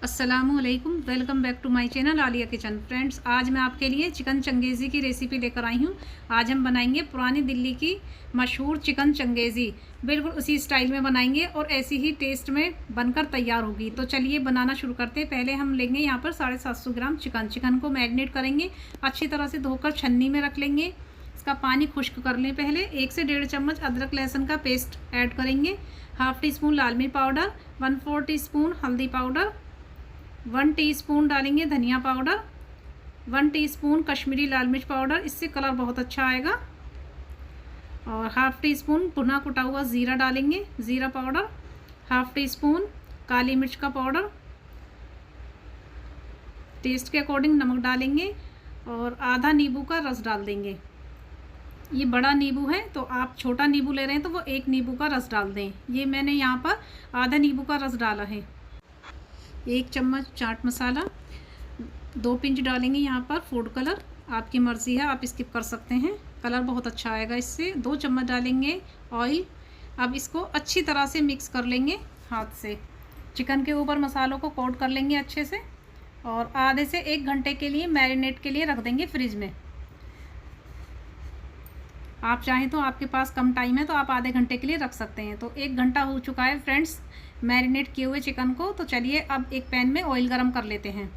अस्सलामुअलैकुम, welcome back to my channel Aliya kitchen. Friends, आज मैं आपके लिए चिकन चंगेज़ी की रेसिपी लेकर आई हूँ। आज हम बनाएंगे पुरानी दिल्ली की मशहूर चिकन चंगेज़ी। बिल्कुल उसी स्टाइल में बनाएंगे और ऐसी ही टेस्ट में बनकर तैयार होगी। तो चलिए बनाना शुरू करते हैं। पहले हम लेंगे यहाँ पर 750 ग्राम चिकन को मैरिनेट करेंगे। अच्छी तरह से धोकर छन्नी में रख लेंगे। इसका पानी खुश्क कर लें। पहले 1 से 1.5 चम्मच अदरक लहसुन का पेस्ट ऐड करेंगे। हाफ़ टी स्पून लाल मिर्च पाउडर, 1/4 टीस्पून हल्दी पाउडर, 1 टीस्पून डालेंगे धनिया पाउडर, 1 टीस्पून कश्मीरी लाल मिर्च पाउडर, इससे कलर बहुत अच्छा आएगा। और हाफ़ टी स्पून भुना कुटा हुआ ज़ीरा डालेंगे, ज़ीरा पाउडर, हाफ़ टी स्पून काली मिर्च का पाउडर, टेस्ट के अकॉर्डिंग नमक डालेंगे और आधा नींबू का रस डाल देंगे। ये बड़ा नींबू है, तो आप छोटा नींबू ले रहे हैं तो वो 1 नींबू का रस डाल दें। ये मैंने यहाँ पर आधा नींबू का रस डाला है। 1 चम्मच चाट मसाला, 2 पिंच डालेंगे यहाँ पर फूड कलर। आपकी मर्ज़ी है, आप स्किप कर सकते हैं, कलर बहुत अच्छा आएगा इससे। 2 चम्मच डालेंगे ऑयल। अब इसको अच्छी तरह से मिक्स कर लेंगे हाथ से। चिकन के ऊपर मसालों को कोट कर लेंगे अच्छे से और आधे से 1 घंटे के लिए मैरिनेट के लिए रख देंगे फ्रिज में। आप चाहें तो, आपके पास कम टाइम है तो आप आधे घंटे के लिए रख सकते हैं। तो 1 घंटा हो चुका है फ्रेंड्स मैरिनेट किए हुए चिकन को। तो चलिए अब एक पैन में ऑयल गरम कर लेते हैं।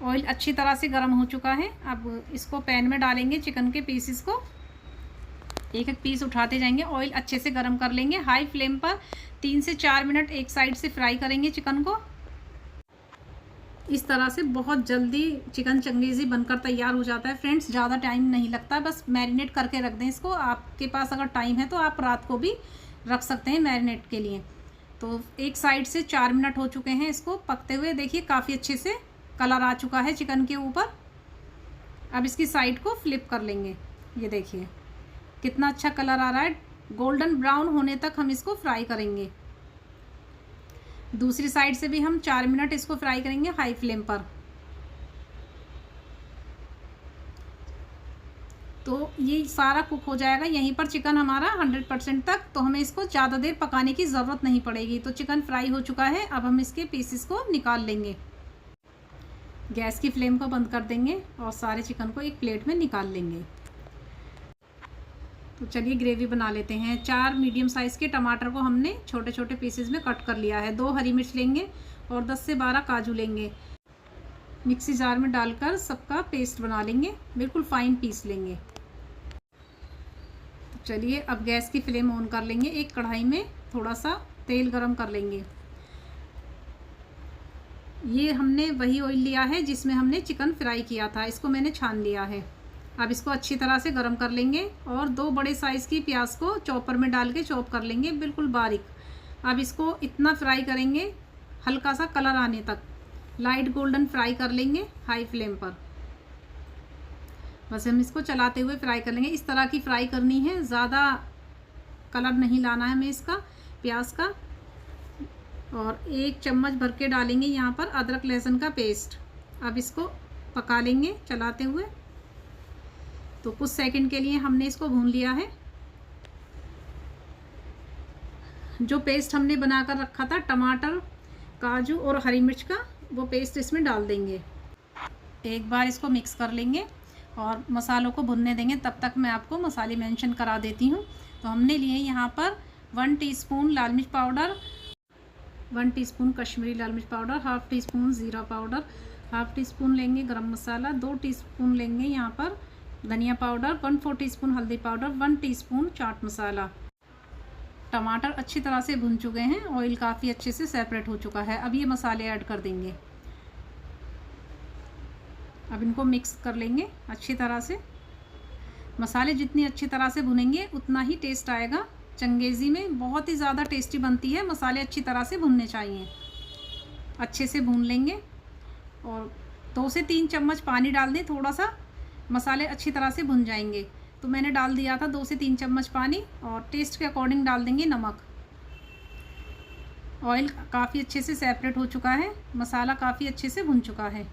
ऑयल अच्छी तरह से गरम हो चुका है। अब इसको पैन में डालेंगे चिकन के पीसेस को। एक एक पीस उठाते जाएंगे। ऑयल अच्छे से गरम कर लेंगे। हाई फ्लेम पर 3 से 4 मिनट एक साइड से फ्राई करेंगे चिकन को। इस तरह से बहुत जल्दी चिकन चंगेज़ी बनकर तैयार हो जाता है फ्रेंड्स। ज़्यादा टाइम नहीं लगता, बस मैरिनेट करके रख दें इसको। आपके पास अगर टाइम है तो आप रात को भी रख सकते हैं मैरिनेट के लिए। तो एक साइड से 4 मिनट हो चुके हैं इसको पकते हुए। देखिए काफ़ी अच्छे से कलर आ चुका है चिकन के ऊपर। अब इसकी साइड को फ्लिप कर लेंगे। ये देखिए कितना अच्छा कलर आ रहा है। गोल्डन ब्राउन होने तक हम इसको फ्राई करेंगे। दूसरी साइड से भी हम 4 मिनट इसको फ्राई करेंगे हाई फ्लेम पर। तो ये सारा कुक हो जाएगा यहीं पर चिकन हमारा 100% तक। तो हमें इसको ज़्यादा देर पकाने की ज़रूरत नहीं पड़ेगी। तो चिकन फ्राई हो चुका है। अब हम इसके पीसेस को निकाल लेंगे। गैस की फ्लेम को बंद कर देंगे और सारे चिकन को एक प्लेट में निकाल लेंगे। तो चलिए ग्रेवी बना लेते हैं। 4 मीडियम साइज़ के टमाटर को हमने छोटे छोटे पीसेस में कट कर लिया है। 2 हरी मिर्च लेंगे और 10 से 12 काजू लेंगे। मिक्सी जार में डालकर सबका पेस्ट बना लेंगे। बिल्कुल फाइन पीस लेंगे। तो चलिए अब गैस की फ्लेम ऑन कर लेंगे। एक कढ़ाई में थोड़ा सा तेल गरम कर लेंगे। ये हमने वही ऑयल लिया है जिसमें हमने चिकन फ्राई किया था। इसको मैंने छान लिया है। अब इसको अच्छी तरह से गरम कर लेंगे और 2 बड़े साइज़ की प्याज को चॉपर में डाल के चॉप कर लेंगे बिल्कुल बारीक। अब इसको इतना फ्राई करेंगे हल्का सा कलर आने तक। लाइट गोल्डन फ्राई कर लेंगे हाई फ्लेम पर। बस हम इसको चलाते हुए फ्राई कर लेंगे। इस तरह की फ्राई करनी है, ज़्यादा कलर नहीं लाना है हमें इसका प्याज का। और 1 चम्मच भर के डालेंगे यहाँ पर अदरक लहसुन का पेस्ट। अब इसको पका लेंगे चलाते हुए। तो कुछ सेकंड के लिए हमने इसको भून लिया है। जो पेस्ट हमने बनाकर रखा था टमाटर, काजू और हरी मिर्च का, वो पेस्ट इसमें डाल देंगे। एक बार इसको मिक्स कर लेंगे और मसालों को भुनने देंगे। तब तक मैं आपको मसाले मेंशन करा देती हूँ। तो हमने लिए यहाँ पर 1 टीस्पून लाल मिर्च पाउडर, 1 टीस्पून कश्मीरी लाल मिर्च पाउडर, हाफ़ टी स्पून ज़ीरा पाउडर, हाफ़ टी स्पून लेंगे गरम मसाला, 2 टीस्पून लेंगे यहाँ पर धनिया पाउडर, 1/4 टीस्पून हल्दी पाउडर, 1 टीस्पून चाट मसाला। टमाटर अच्छी तरह से भुन चुके हैं। ऑयल काफ़ी अच्छे से सेपरेट हो चुका है। अब ये मसाले ऐड कर देंगे। अब इनको मिक्स कर लेंगे अच्छी तरह से। मसाले जितनी अच्छी तरह से भुनेंगे उतना ही टेस्ट आएगा चंगेज़ी में। बहुत ही ज़्यादा टेस्टी बनती है। मसाले अच्छी तरह से भुनने चाहिए। अच्छे से भून लेंगे और 2 से 3 चम्मच पानी डाल दें। थोड़ा सा मसाले अच्छी तरह से भुन जाएंगे। तो मैंने डाल दिया था 2 से 3 चम्मच पानी और टेस्ट के अकॉर्डिंग डाल देंगे नमक। ऑयल काफ़ी अच्छे से सेपरेट हो चुका है। मसाला काफ़ी अच्छे से भुन चुका है।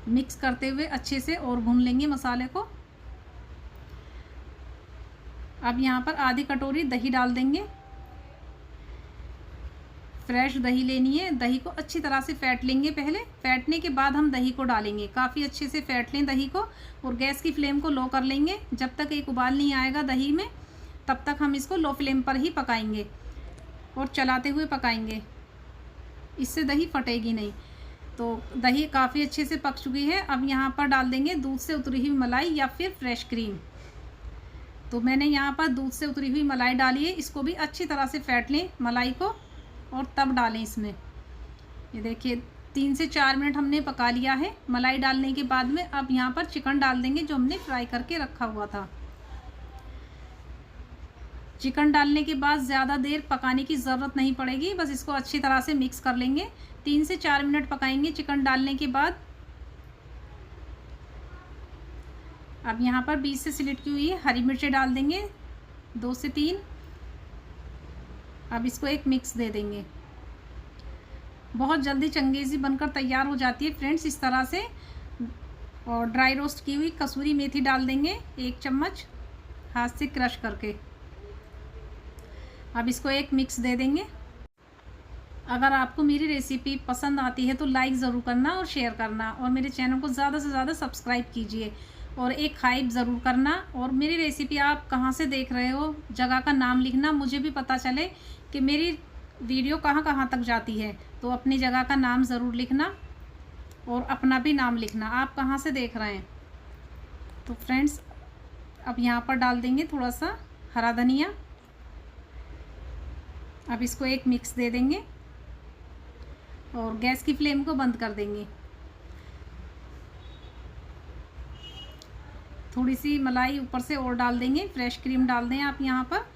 मिक्स करते हुए अच्छे से और भून लेंगे मसाले को। अब यहाँ पर आधी कटोरी दही डाल देंगे। फ्रेश दही लेनी है। दही को अच्छी तरह से फेंट लेंगे, पहले फेंटने के बाद हम दही को डालेंगे। काफ़ी अच्छे से फेंट लें दही को और गैस की फ्लेम को लो कर लेंगे। जब तक एक उबाल नहीं आएगा दही में तब तक हम इसको लो फ्लेम पर ही पकाएंगे और चलाते हुए पकाएंगे, इससे दही फटेगी नहीं। तो दही काफ़ी अच्छे से पक चुकी है। अब यहाँ पर डाल देंगे दूध से उतरी हुई मलाई या फिर फ्रेश क्रीम। तो मैंने यहाँ पर दूध से उतरी हुई मलाई डाली है। इसको भी अच्छी तरह से फेंट लें मलाई को और तब डालें इसमें। ये देखिए 3 से 4 मिनट हमने पका लिया है मलाई डालने के बाद में। अब यहाँ पर चिकन डाल देंगे जो हमने फ्राई करके रखा हुआ था। चिकन डालने के बाद ज़्यादा देर पकाने की ज़रूरत नहीं पड़ेगी, बस इसको अच्छी तरह से मिक्स कर लेंगे। 3 से 4 मिनट पकाएंगे चिकन डालने के बाद। अब यहाँ पर बीच से स्लिट की हुई हरी मिर्चें डाल देंगे 2 से 3। अब इसको एक मिक्स दे देंगे। बहुत जल्दी चंगेज़ी बनकर तैयार हो जाती है फ्रेंड्स इस तरह से। और ड्राई रोस्ट की हुई कसूरी मेथी डाल देंगे 1 चम्मच हाथ से क्रश करके। अब इसको एक मिक्स दे देंगे। अगर आपको मेरी रेसिपी पसंद आती है तो लाइक ज़रूर करना और शेयर करना, और मेरे चैनल को ज़्यादा से ज़्यादा सब्सक्राइब कीजिए और एक हाइप ज़रूर करना। और मेरी रेसिपी आप कहाँ से देख रहे हो, जगह का नाम लिखना, मुझे भी पता चले कि मेरी वीडियो कहाँ कहाँ तक जाती है। तो अपनी जगह का नाम ज़रूर लिखना और अपना भी नाम लिखना, आप कहाँ से देख रहे हैं। तो फ्रेंड्स अब यहाँ पर डाल देंगे थोड़ा सा हरा धनिया। अब इसको एक मिक्स दे देंगे और गैस की फ्लेम को बंद कर देंगे। थोड़ी सी मलाई ऊपर से और डाल देंगे, फ्रेश क्रीम डाल दें आप यहाँ पर,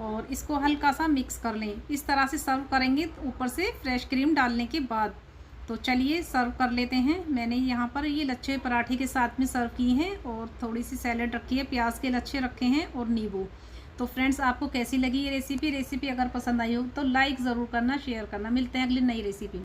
और इसको हल्का सा मिक्स कर लें। इस तरह से सर्व करेंगे ऊपर से फ्रेश क्रीम डालने के बाद। तो चलिए सर्व कर लेते हैं। मैंने यहाँ पर ये लच्छे पराठे के साथ में सर्व की हैं और थोड़ी सी सैलेड रखी है, प्याज के लच्छे रखे हैं और नींबू। तो फ्रेंड्स आपको कैसी लगी ये रेसिपी अगर पसंद आई हो तो लाइक ज़रूर करना, शेयर करना। मिलते हैं अगली नई रेसिपी।